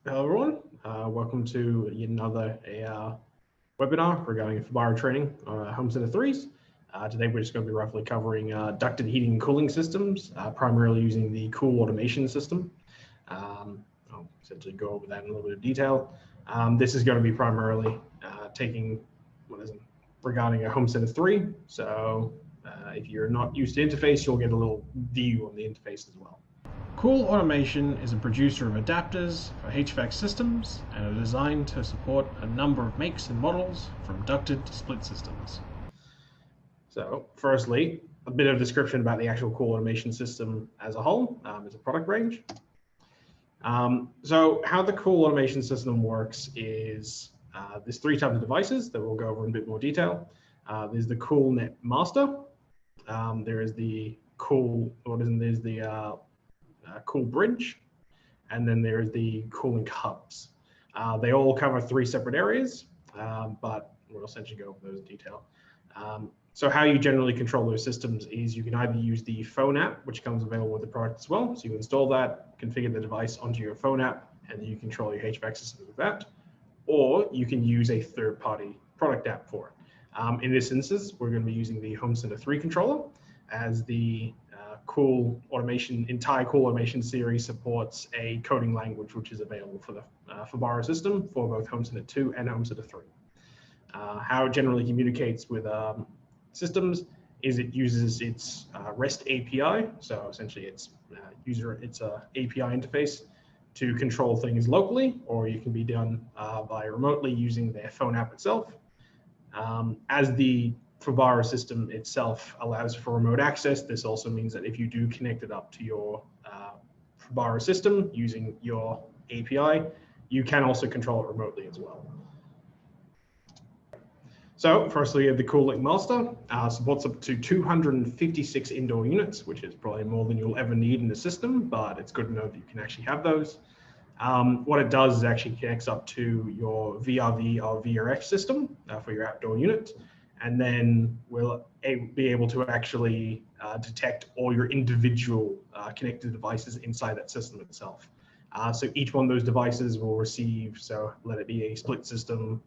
Hello everyone, welcome to yet another webinar regarding Fibaro training on Home Center 3s. Today we're just going to be roughly covering ducted heating and cooling systems, primarily using the Cool automation system. I'll essentially go over that in a little bit of detail. This is going to be primarily regarding a Home Center 3. So if you're not used to interface, you'll get a little view on the interface as well. Cool Automation is a producer of adapters for HVAC systems and are designed to support a number of makes and models from ducted to split systems. So firstly, a bit of description about the actual Cool Automation system as a whole, as a product range. So how the Cool Automation system works is there's three types of devices that we'll go over in a bit more detail. There's the CoolLink Master, there is the Cool Bridge, and then there's the CoolLink hubs. They all cover three separate areas, but we'll essentially go over those in detail. So how you generally control those systems is you can either use the phone app, which comes available with the product as well. So you install that, configure the device onto your phone app, and then you control your HVAC system with that. Or you can use a third-party product app for it. In this instance, we're going to be using the Home Center 3 controller, as the entire Cool Automation series supports a coding language which is available for the Fibaro system for both Home Center 2 and Home Center 3. How it generally communicates with systems is it uses its REST API, so essentially it's a API interface to control things locally, or you can be done by remotely using their phone app itself. As the Fibaro system itself allows for remote access, this also means that if you do connect it up to your Fibaro system using your API, you can also control it remotely as well. So firstly, we have the CoolLink Master, supports up to 256 indoor units, which is probably more than you'll ever need in the system, but it's good to know that you can actually have those. What it does is actually connects up to your VRV or VRF system for your outdoor unit, and then we'll be able to actually detect all your individual connected devices inside that system itself. So each one of those devices will receive, so let it be a split system,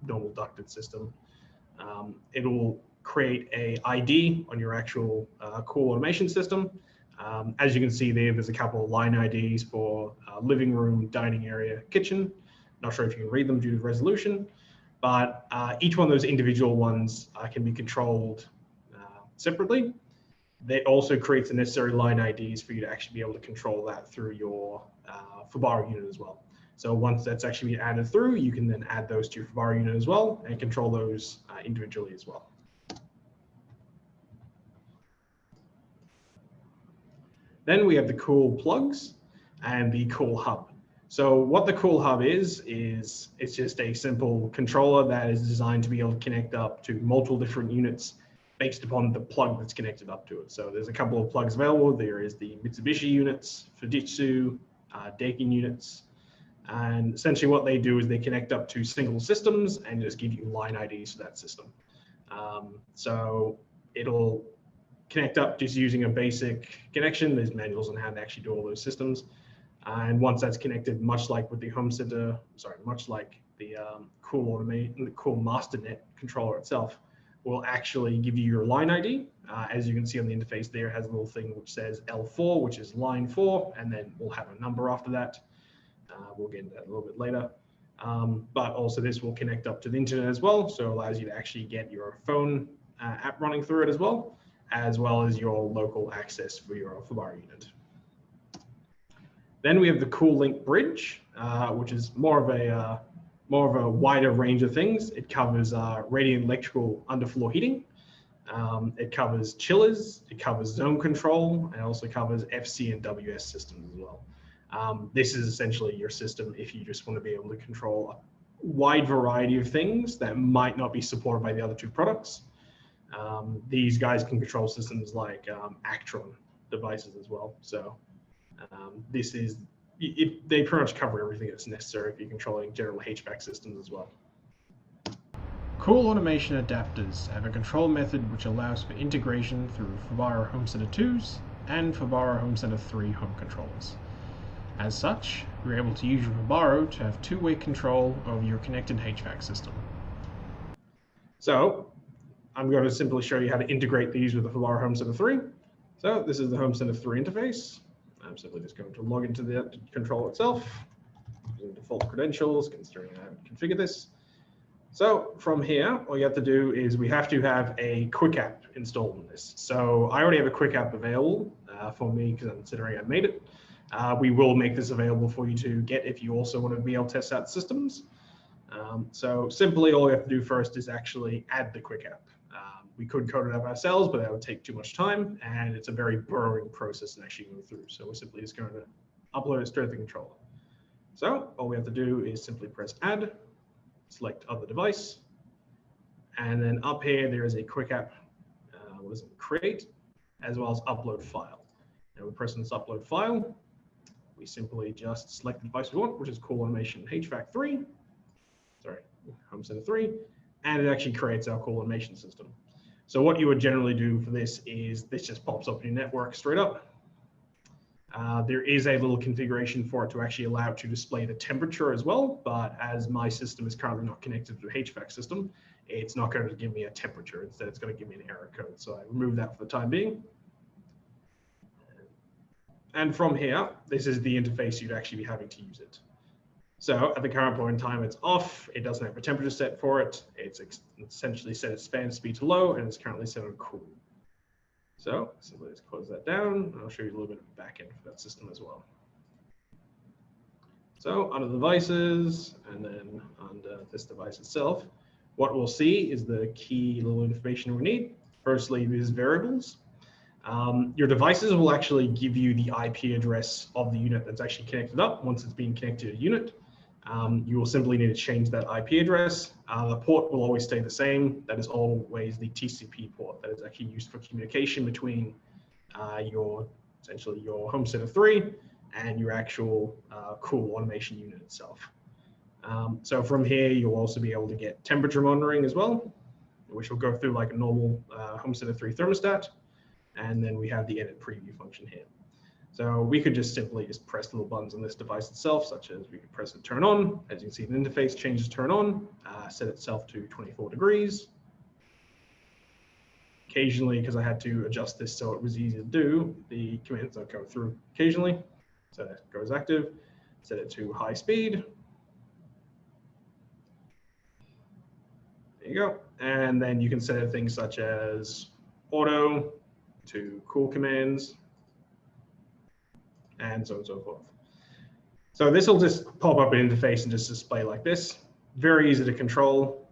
normal ducted system. It will create a ID on your actual Cool Automation system. As you can see there's a couple of line IDs for living room, dining area, kitchen. Not sure if you can read them due to resolution, but each one of those individual ones can be controlled separately. That also creates the necessary line IDs for you to actually be able to control that through your Fibaro unit as well. So once that's actually added through, you can then add those to your Fibaro unit as well and control those individually as well. Then we have the Cool plugs and the CoolHub. So what the CoolHub is it's just a simple controller that is designed to be able to connect up to multiple different units based upon the plug that's connected up to it. So there's a couple of plugs available. There is the Mitsubishi units, Fujitsu, Daikin units. And essentially what they do is they connect up to single systems and just give you line IDs for that system. So it'll connect up just using a basic connection. There's manuals on how to actually do all those systems. And once that's connected, much like with the much like the Cool Automation, the Cool Master Net controller itself, will actually give you your line ID. As you can see on the interface there, it has a little thing which says L4, which is line 4, and then we'll have a number after that. We'll get into that a little bit later. But also this will connect up to the internet as well, so it allows you to actually get your phone app running through it as well as your local access for your Fibaro unit. Then we have the CoolLink Bridge, which is more of a wider range of things. It covers radiant electrical underfloor heating. It covers chillers. It covers zone control, and it also covers FC and WS systems as well. This is essentially your system if you just want to be able to control a wide variety of things that might not be supported by the other two products. These guys can control systems like Actron devices as well. So they pretty much cover everything that's necessary if you're controlling general HVAC systems as well. Cool Automation adapters have a control method which allows for integration through Fibaro Home Center 2s and Fibaro Home Center 3 home controllers. As such, you're able to use your Fibaro to have two-way control over your connected HVAC system. So I'm going to simply show you how to integrate these with the Fibaro Home Center 3. So this is the Home Center 3 interface. I'm simply just going to log into the control itself using default credentials, considering I haven't configured this. So from here, all you have to do is we have to have a quick app installed in this. So I already have a quick app available for me because I'm considering I made it. We will make this available for you to get if you also want to be able to test out systems. So simply all we have to do first is actually add the quick app. We could code it up ourselves, but that would take too much time, and it's a very burrowing process to actually go through. So we're simply just going to upload it straight to the controller. So all we have to do is simply press add, select other device, and then up here there is a quick app, create, as well as upload file. And we press on this upload file. We simply just select the device we want, which is Cool Automation HVAC 3, Home Center 3, and it actually creates our Cool Automation system. So what you would generally do for this is this just pops up in your network straight up. There is a little configuration for it to actually allow it to display the temperature as well, but as my system is currently not connected to a HVAC system, it's not going to give me a temperature. Instead, it's going to give me an error code. So I remove that for the time being. And from here, this is the interface you'd actually be having to use it. So at the current point in time, it's off. It doesn't have a temperature set for it. It's essentially set its fan speed to low, and it's currently set on cool. So simply just close that down, and I'll show you a little bit of the back end for that system as well. So under devices, and then under this device itself, what we'll see is the key little information we need. Firstly, these variables. Your devices will actually give you the IP address of the unit that's actually connected up once it's being connected to a unit. You will simply need to change that IP address. The port will always stay the same. That is always the TCP port that is actually used for communication between essentially your Home Center 3 and your actual Cool Automation unit itself. So from here, you'll also be able to get temperature monitoring as well, which will go through like a normal Home Center 3 thermostat. And then we have the edit preview function here. So we could just simply press little buttons on this device itself, such as we could press it turn on. As you can see, the interface changes turn on, set itself to 24 degrees. Occasionally, because I had to adjust this so it was easy to do, the commands don't go through occasionally. So that goes active, set it to high speed. There you go. And then you can set things such as auto to cool commands, and so on and so forth. So this will just pop up an interface and just display like this. Very easy to control.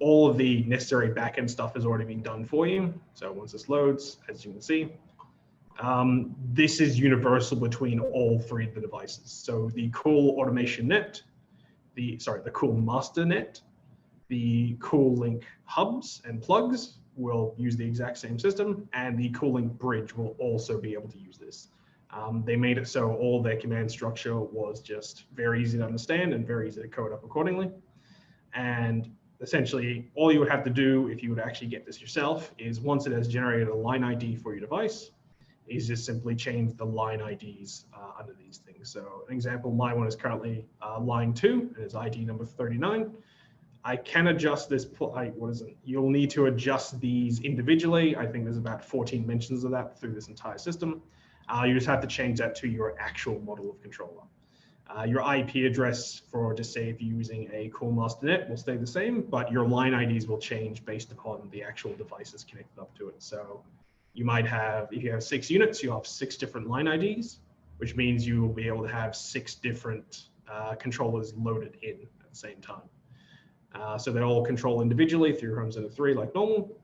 All of the necessary backend stuff has already been done for you. So once this loads, as you can see, this is universal between all three of the devices. So the Cool Automation Net, the Cool Master Net, the CoolLink hubs and plugs will use the exact same system, and the CoolLink Bridge will also be able to use this. They made it so all their command structure was just very easy to understand and very easy to code up accordingly. And essentially, all you would have to do if you would actually get this yourself is once it has generated a line ID for your device, is just simply change the line IDs under these things. So an example, my one is currently line 2, and it's ID number 39. I can adjust this, you'll need to adjust these individually. I think there's about 14 mentions of that through this entire system. You just have to change that to your actual model of controller. Your IP address for, just say if you're using a Cool Master Net, will stay the same, but your line IDs will change based upon the actual devices connected up to it. So you might have, if you have 6 units, you'll have 6 different line IDs, which means you will be able to have 6 different controllers loaded in at the same time. So they all control individually through Home Center 3 like normal.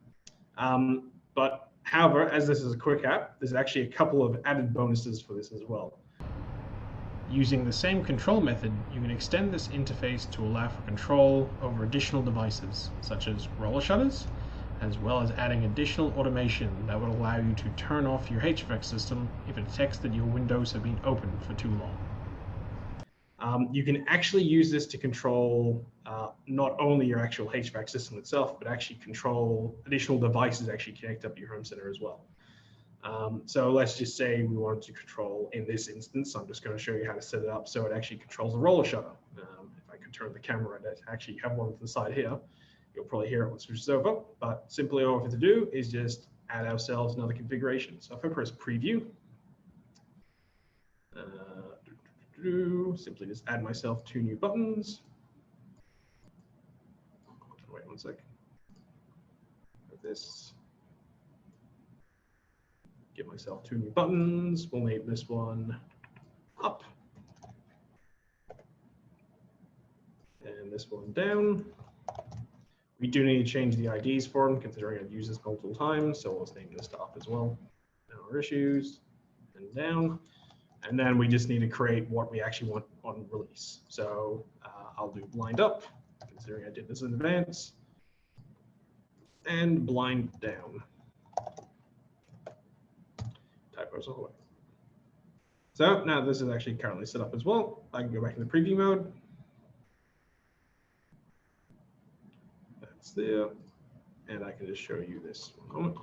But however, as this is a quick app, there's actually a couple of added bonuses for this as well. Using the same control method, you can extend this interface to allow for control over additional devices, such as roller shutters, as well as adding additional automation that would allow you to turn off your HVAC system if it detects that your windows have been open for too long. You can actually use this to control not only your actual HVAC system itself, but actually control additional devices actually connect up to your home center as well. So let's just say we wanted to control, in this instance, I'm just going to show you how to set it up so it actually controls the roller shutter. If I could turn the camera and actually have one to the side here, you'll probably hear it when it switches over. But simply all we have to do is just add ourselves another configuration. So if I press preview, simply just add myself 2 new buttons. Wait one sec. This. Give myself 2 new buttons. We'll name this one up and this one down. We do need to change the IDs for them, considering I've used this multiple times. So let's name this to up as well. Our issues and down. And then we just need to create what we actually want on release. So I'll do blind up, considering I did this in advance, and blind down. Typos all the way. So now this is actually currently set up as well. I can go back into preview mode. That's there. And I can just show you this one moment.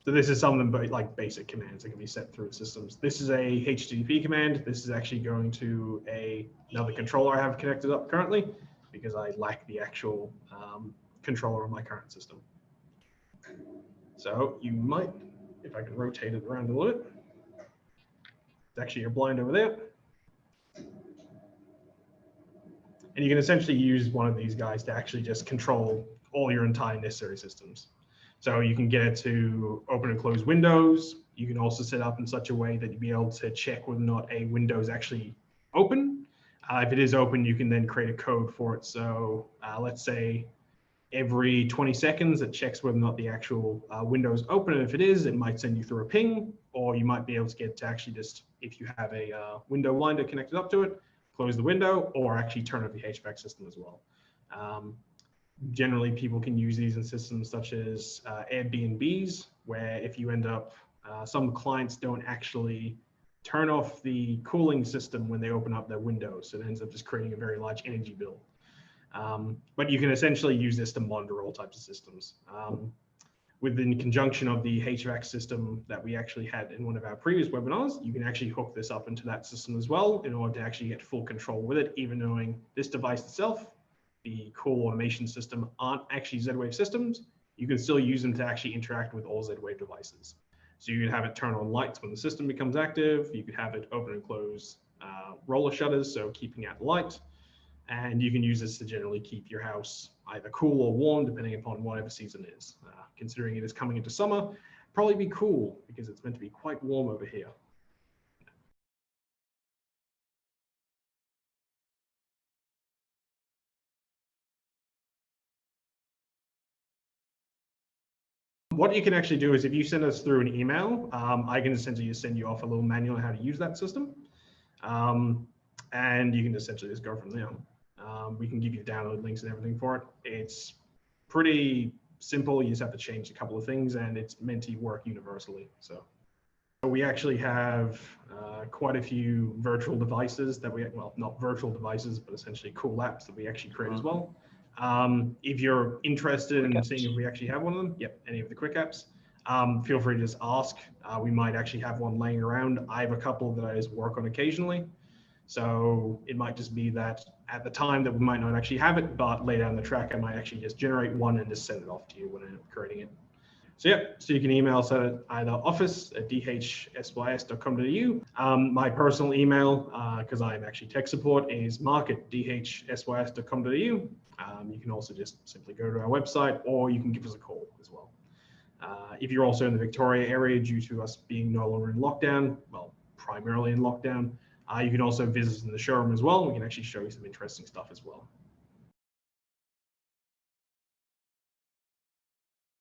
So this is some of the like basic commands that can be set through systems. This is a HTTP command. This is actually going to another controller I have connected up currently because I lack the actual controller on my current system. So you might, if I can rotate it around a little bit, it's actually your blind over there. And you can essentially use one of these guys to actually just control all your entire necessary systems. So you can get it to open and close windows. You can also set up in such a way that you'll be able to check whether or not a window is actually open. If it is open, you can then create a code for it. So let's say every 20 seconds, it checks whether or not the actual window is open. And if it is, it might send you through a ping, or you might be able to get to actually just, if you have a window blinder connected up to it, close the window, or actually turn off the HVAC system as well. Generally, people can use these in systems such as Airbnbs, where if you end up, some clients don't actually turn off the cooling system when they open up their windows. So it ends up just creating a very large energy bill. But you can essentially use this to monitor all types of systems. Within conjunction of the HVAC system that we actually had in one of our previous webinars, you can actually hook this up into that system as well in order to actually get full control with it, even knowing this device itself, the Cool automation system, aren't actually Z-Wave systems. You can still use them to actually interact with all Z-Wave devices. So you can have it turn on lights when the system becomes active. You could have it open and close roller shutters, so keeping out the light. And you can use this to generally keep your house either cool or warm, depending upon whatever season it is. Considering it is coming into summer, probably be cool because it's meant to be quite warm over here. What you can actually do is if you send us through an email, I can essentially just send you off a little manual on how to use that system. And you can essentially just go from there. We can give you download links and everything for it. It's pretty simple. You just have to change a couple of things and it's meant to work universally. So we actually have quite a few virtual devices that we, well, not virtual devices, but essentially cool apps that we actually create as well. If you're interested in seeing if we actually have one of them, yep, any of the quick apps, feel free to just ask. We might actually have one laying around. I have a couple that I just work on occasionally. So it might just be that at the time that we might not actually have it, but later down the track, I might actually just generate one and just send it off to you when I'm creating it. So yeah, so you can email us at either office@dhsys.com.au. My personal email, because I'm actually tech support, is mark@dhsys.com.au. You can also just simply go to our website, or you can give us a call as well. If you're also in the Victoria area due to us being no longer in lockdown, well, primarily in lockdown, you can also visit us in the showroom as well. We can actually show you some interesting stuff as well.